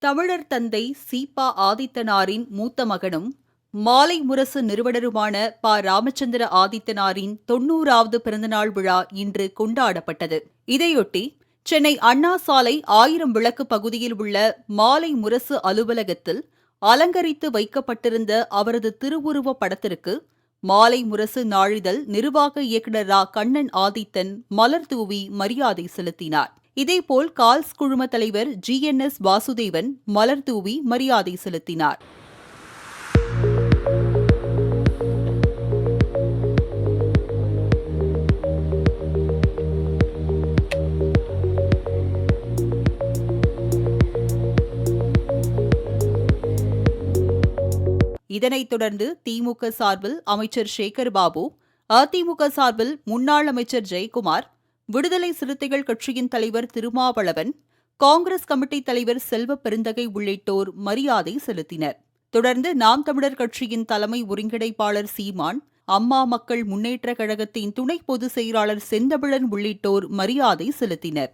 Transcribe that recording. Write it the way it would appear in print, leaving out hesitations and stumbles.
தமிழர் தந்தை சீபா ஆதித்தனாரின் மூத்த மகனும் மாலை முரசு நிறுவனருமான ப. ராமச்சந்திர ஆதித்தனாரின் 90வது பிறந்தநாள் விழா இன்று கொண்டாடப்பட்டது. இதையொட்டி சென்னை அண்ணா சாலை 1000 விளக்கு பகுதியில் உள்ள மாலை முரசு அலுவலகத்தில் அலங்கரித்து வைக்கப்பட்டிருந்த அவரது திருவுருவப் படத்திற்கு மாலை முரசு நாளிதழ் நிர்வாக இயக்குநர் ரா. கண்ணன் ஆதித்தன் மலர் தூவி மரியாதை செலுத்தினார். இதேபோல் கால்ஸ் குழும தலைவர் GNS வாசுதேவன் மலர் தூவி மரியாதை செலுத்தினார். இதனைத் தொடர்ந்து திமுக சார்பில் அமைச்சர் சேகர் பாபு, அதிமுக சார்பில் முன்னாள் அமைச்சர் ஜெயக்குமார், விடுதலை சிறுத்தைகள் கட்சியின் தலைவர் திருமாவளவன், காங்கிரஸ் கமிட்டி தலைவர் செல்வ பெருந்தகை உள்ளிட்டோர் மரியாதை செலுத்தினர். தொடர்ந்து நாம் தமிழர் கட்சியின் தலைமை ஒருங்கிணைப்பாளர் சீமான், அம்மா மக்கள் முன்னேற்றக் கழகத்தின் துணை பொதுச் செயலாளர் செந்தமிழன் உள்ளிட்டோர் மரியாதை செலுத்தினர்.